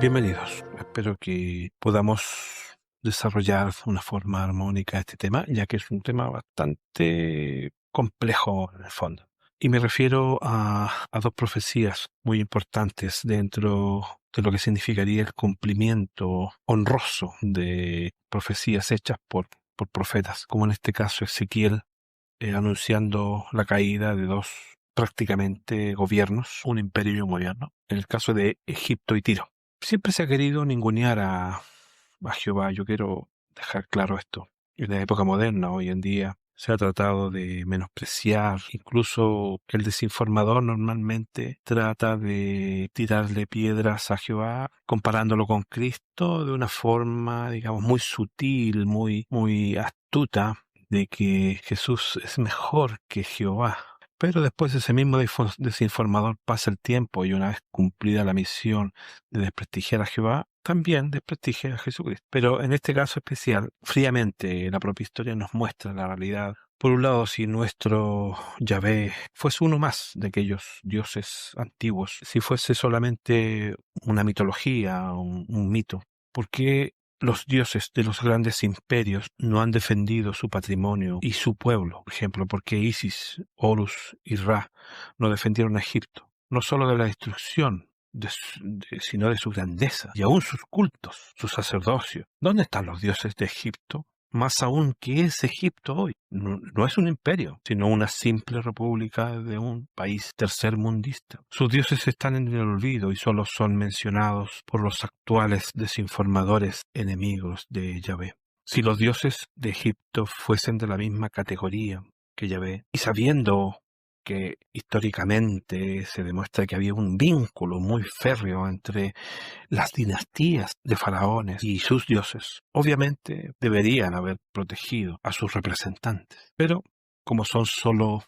Bienvenidos. Espero que podamos desarrollar de una forma armónica este tema, ya que es un tema bastante complejo en el fondo. Y me refiero a dos profecías muy importantes dentro de lo que significaría el cumplimiento honroso de profecías hechas por profetas, como en este caso Ezequiel, anunciando la caída de dos prácticamente gobiernos, un imperio y un gobierno, en el caso de Egipto y Tiro. Siempre se ha querido ningunear a Jehová. Yo quiero dejar claro esto. En la época moderna, hoy en día, se ha tratado de menospreciar. Incluso el desinformador normalmente trata de tirarle piedras a Jehová, comparándolo con Cristo de una forma, digamos, muy sutil, muy astuta, de que Jesús es mejor que Jehová. Pero después ese mismo desinformador pasa el tiempo y una vez cumplida la misión de desprestigiar a Jehová, también desprestigia a Jesucristo. Pero en este caso especial, fríamente, la propia historia nos muestra la realidad. Por un lado, si nuestro Yahvé fuese uno más de aquellos dioses antiguos, si fuese solamente una mitología, un mito, ¿por qué los dioses de los grandes imperios no han defendido su patrimonio y su pueblo? Por ejemplo, ¿por qué Isis, Horus y Ra no defendieron a Egipto? No solo de la destrucción, sino de su grandeza, y aún sus cultos, su sacerdocio. ¿Dónde están los dioses de Egipto? Más aún, ¿qué es Egipto hoy? No es un imperio, sino una simple república de un país tercermundista. Sus dioses están en el olvido y solo son mencionados por los actuales desinformadores enemigos de Yahvé. Si los dioses de Egipto fuesen de la misma categoría que Yahvé, y sabiendo que históricamente se demuestra que había un vínculo muy férreo entre las dinastías de faraones y sus dioses, obviamente deberían haber protegido a sus representantes. Pero como son solo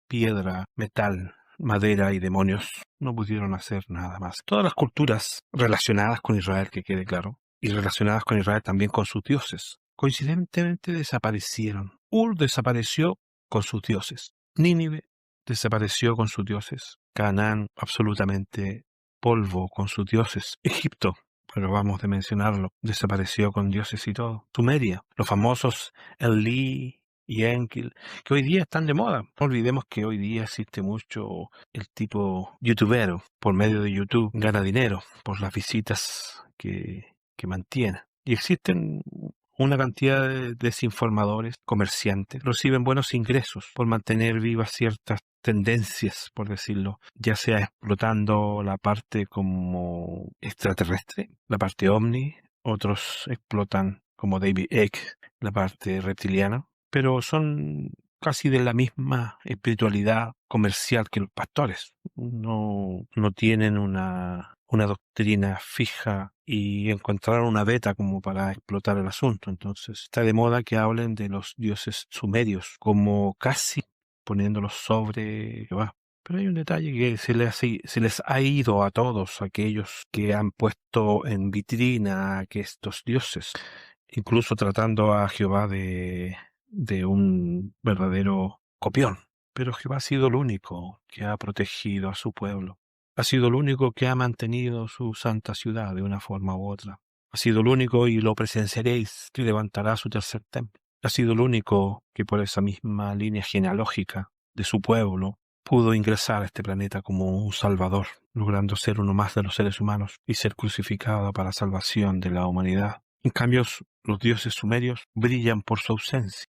piedra, metal, madera y demonios, no pudieron hacer nada más. Todas las culturas relacionadas con Israel, que quede claro, y relacionadas con Israel también con sus dioses, coincidentemente desaparecieron. Ur desapareció con sus dioses. Nínive desapareció con sus dioses. Canaán, absolutamente polvo con sus dioses. Egipto, pero vamos de mencionarlo, desapareció con dioses y todo. Sumeria, los famosos Enlil y Enki, que hoy día están de moda. No olvidemos que hoy día existe mucho el tipo youtubero. Por medio de YouTube gana dinero por las visitas que mantiene. Y existen una cantidad de desinformadores, comerciantes, reciben buenos ingresos por mantener vivas ciertas tendencias, por decirlo, ya sea explotando la parte como extraterrestre, la parte ovni, otros explotan como David Icke, la parte reptiliana, pero son casi de la misma espiritualidad comercial que los pastores. No tienen una doctrina fija y encontraron una beta como para explotar el asunto. Entonces está de moda que hablen de los dioses sumerios como casi poniéndolos sobre Jehová. Pero hay un detalle que se les ha ido a todos aquellos que han puesto en vitrina a que estos dioses, incluso tratando a Jehová de un verdadero copión. Pero Jehová ha sido el único que ha protegido a su pueblo. Ha sido el único que ha mantenido su santa ciudad de una forma u otra. Ha sido el único, y lo presenciaréis, que levantará su tercer templo. Ha sido el único que por esa misma línea genealógica de su pueblo pudo ingresar a este planeta como un salvador, logrando ser uno más de los seres humanos y ser crucificado para la salvación de la humanidad. En cambio, los dioses sumerios brillan por su ausencia.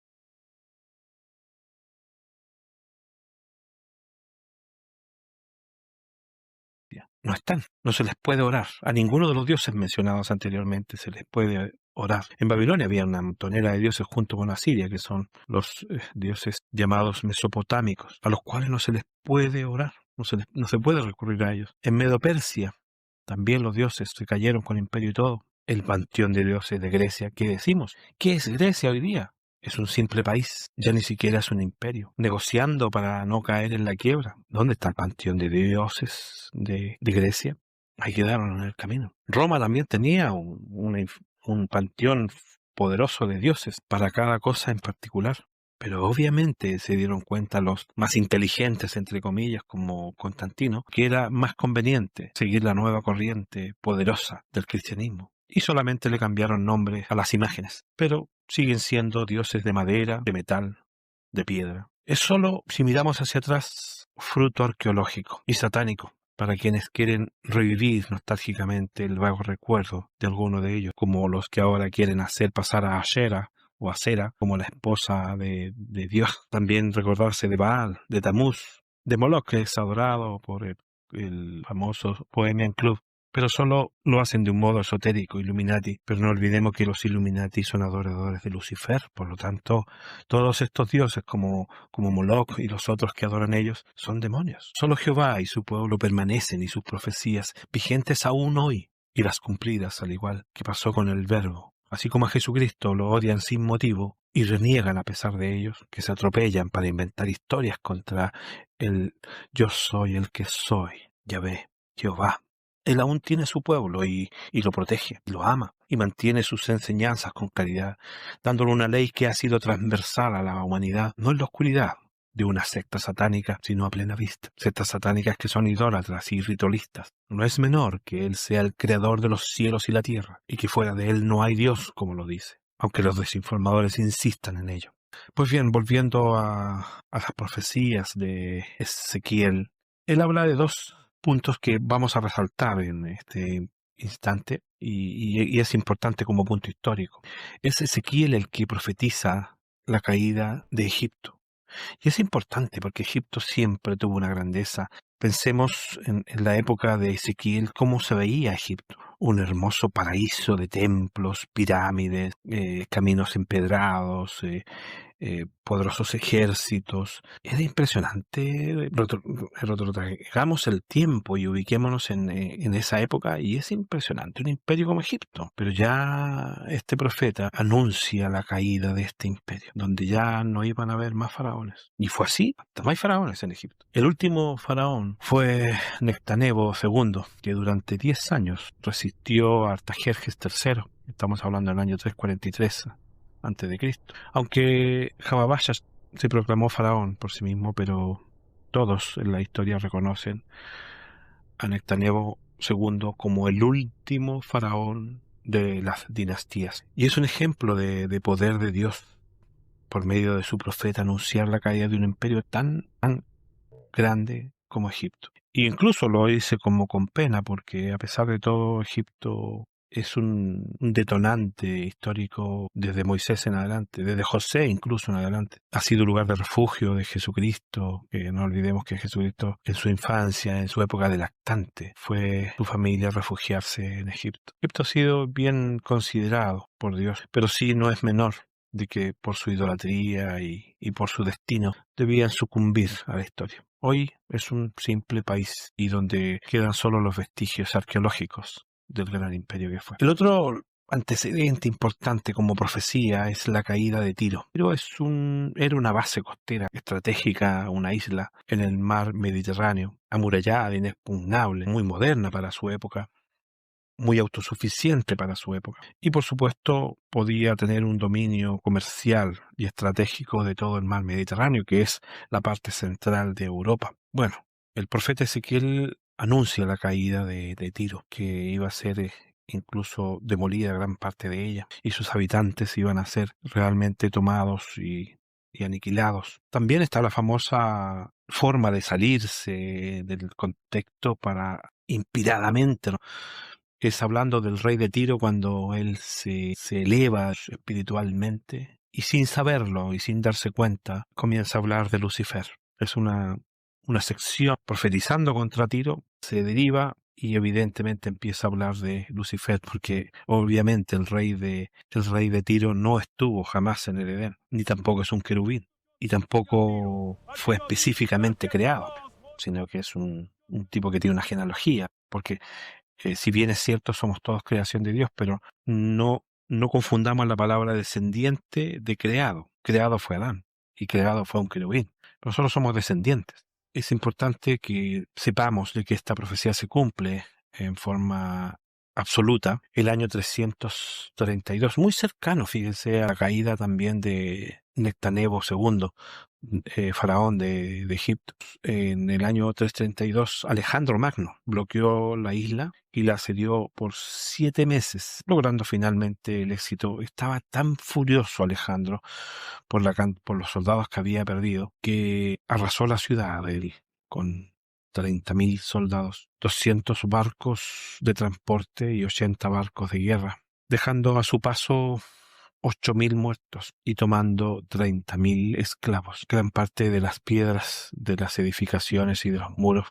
No están, no se les puede orar. A ninguno de los dioses mencionados anteriormente se les puede orar. En Babilonia había una montonera de dioses junto con Asiria, que son los dioses llamados mesopotámicos, a los cuales no se les puede orar, no se puede recurrir a ellos. En Medo-Persia también los dioses se cayeron con imperio y todo. El panteón de dioses de Grecia, ¿qué decimos? ¿Qué es Grecia hoy día? Es un simple país, ya ni siquiera es un imperio, negociando para no caer en la quiebra. ¿Dónde está el panteón de dioses de Grecia? Ahí quedaron en el camino. Roma también tenía un panteón poderoso de dioses para cada cosa en particular. Pero obviamente se dieron cuenta los más inteligentes, entre comillas, como Constantino, que era más conveniente seguir la nueva corriente poderosa del cristianismo. Y solamente le cambiaron nombres a las imágenes, pero siguen siendo dioses de madera, de metal, de piedra. Es solo, si miramos hacia atrás, fruto arqueológico y satánico para quienes quieren revivir nostálgicamente el vago recuerdo de alguno de ellos, como los que ahora quieren hacer pasar a Ashera o Acera como la esposa de Dios. También recordarse de Baal, de Tamuz, de Moloch, que es adorado por el famoso Bohemian Club. Pero solo lo hacen de un modo esotérico, Illuminati. Pero no olvidemos que los Illuminati son adoradores de Lucifer. Por lo tanto, todos estos dioses como Moloch y los otros que adoran ellos son demonios. Solo Jehová y su pueblo permanecen y sus profecías vigentes aún hoy y las cumplidas, al igual que pasó con el Verbo. Así como a Jesucristo lo odian sin motivo y reniegan a pesar de ellos, que se atropellan para inventar historias contra el yo soy el que soy, Yahvé, Jehová. Él aún tiene su pueblo y lo protege, lo ama y mantiene sus enseñanzas con claridad, dándole una ley que ha sido transversal a la humanidad, no en la oscuridad de una secta satánica, sino a plena vista. Sectas satánicas que son idólatras y ritualistas. No es menor que Él sea el creador de los cielos y la tierra, y que fuera de Él no hay Dios, como lo dice, aunque los desinformadores insistan en ello. Pues bien, volviendo a las profecías de Ezequiel, él habla de dos puntos que vamos a resaltar en este instante, y es importante como punto histórico. Es Ezequiel el que profetiza la caída de Egipto. Y es importante porque Egipto siempre tuvo una grandeza. Pensemos en la época de Ezequiel, cómo se veía Egipto. Un hermoso paraíso de templos, pirámides, caminos empedrados, poderosos ejércitos. Era impresionante. Retrotraigamos el tiempo y ubiquémonos en esa época y es impresionante un imperio como Egipto. Pero ya este profeta anuncia la caída de este imperio, donde ya no iban a haber más faraones. Y fue así, hasta no hay faraones en Egipto. El último faraón fue Nectanebo II, que durante 10 años resistió a Artajerjes III. Estamos hablando del año 343 antes de Cristo. Aunque Jababashas se proclamó faraón por sí mismo, pero todos en la historia reconocen a Nectanebo II como el último faraón de las dinastías. Y es un ejemplo de poder de Dios por medio de su profeta anunciar la caída de un imperio tan grande como Egipto. Y incluso lo dice como con pena, porque a pesar de todo Egipto es un detonante histórico desde Moisés en adelante, desde José incluso en adelante. Ha sido lugar de refugio de Jesucristo, que no olvidemos que Jesucristo en su infancia, en su época de lactante, fue su familia a refugiarse en Egipto. Egipto ha sido bien considerado por Dios, pero sí no es menor de que por su idolatría y por su destino debían sucumbir a la historia. Hoy es un simple país y donde quedan solo los vestigios arqueológicos del gran imperio que fue. El otro antecedente importante como profecía es la caída de Tiro. Tiro era una base costera estratégica, una isla en el mar Mediterráneo, amurallada, inexpugnable, muy moderna para su época, muy autosuficiente para su época. Y por supuesto podía tener un dominio comercial y estratégico de todo el mar Mediterráneo, que es la parte central de Europa. Bueno, el profeta Ezequiel anuncia la caída de Tiro, que iba a ser incluso demolida gran parte de ella, y sus habitantes iban a ser realmente tomados y aniquilados. También está la famosa forma de salirse del contexto para inspiradamente, ¿no? Es hablando del rey de Tiro cuando él se eleva espiritualmente y sin saberlo y sin darse cuenta comienza a hablar de Lucifer. Es una sección profetizando contra Tiro, se deriva y evidentemente empieza a hablar de Lucifer porque obviamente el rey de Tiro no estuvo jamás en el Edén, ni tampoco es un querubín y tampoco fue específicamente creado, sino que es un tipo que tiene una genealogía, porque si bien es cierto, somos todos creación de Dios, pero no confundamos la palabra descendiente de creado. Creado fue Adán y creado fue un querubín. Nosotros somos descendientes. Es importante que sepamos de que esta profecía se cumple en forma absoluta el año 332, muy cercano, fíjense, a la caída también de Nectanebo II, faraón de Egipto. En el año 332, Alejandro Magno bloqueó la isla y la asedió por 7 meses, logrando finalmente el éxito. Estaba tan furioso Alejandro por los soldados que había perdido, que arrasó la ciudad de él con 30.000 soldados, 200 barcos de transporte y 80 barcos de guerra, dejando a su paso 8.000 muertos y tomando 30.000 esclavos. Gran parte de las piedras de las edificaciones y de los muros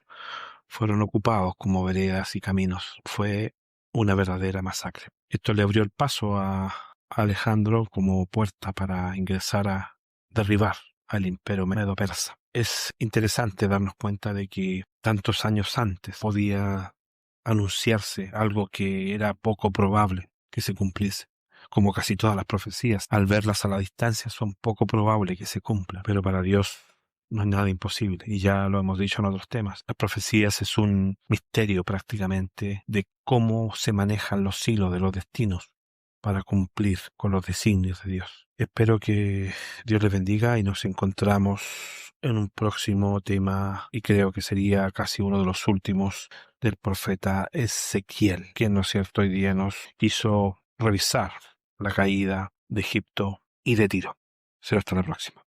fueron ocupados como veredas y caminos. Fue una verdadera masacre. Esto le abrió el paso a Alejandro como puerta para ingresar a derribar al imperio medo-persa. Es interesante darnos cuenta de que tantos años antes podía anunciarse algo que era poco probable que se cumpliese. Como casi todas las profecías, al verlas a la distancia son poco probable que se cumplan, pero para Dios no es nada imposible, y ya lo hemos dicho en otros temas. Las profecías es un misterio prácticamente de cómo se manejan los hilos de los destinos para cumplir con los designios de Dios. Espero que Dios les bendiga y nos encontramos en un próximo tema, y creo que sería casi uno de los últimos, del profeta Ezequiel, quien, ¿no es cierto?, hoy día nos quiso revisar la caída de Egipto y de Tiro. Será hasta la próxima.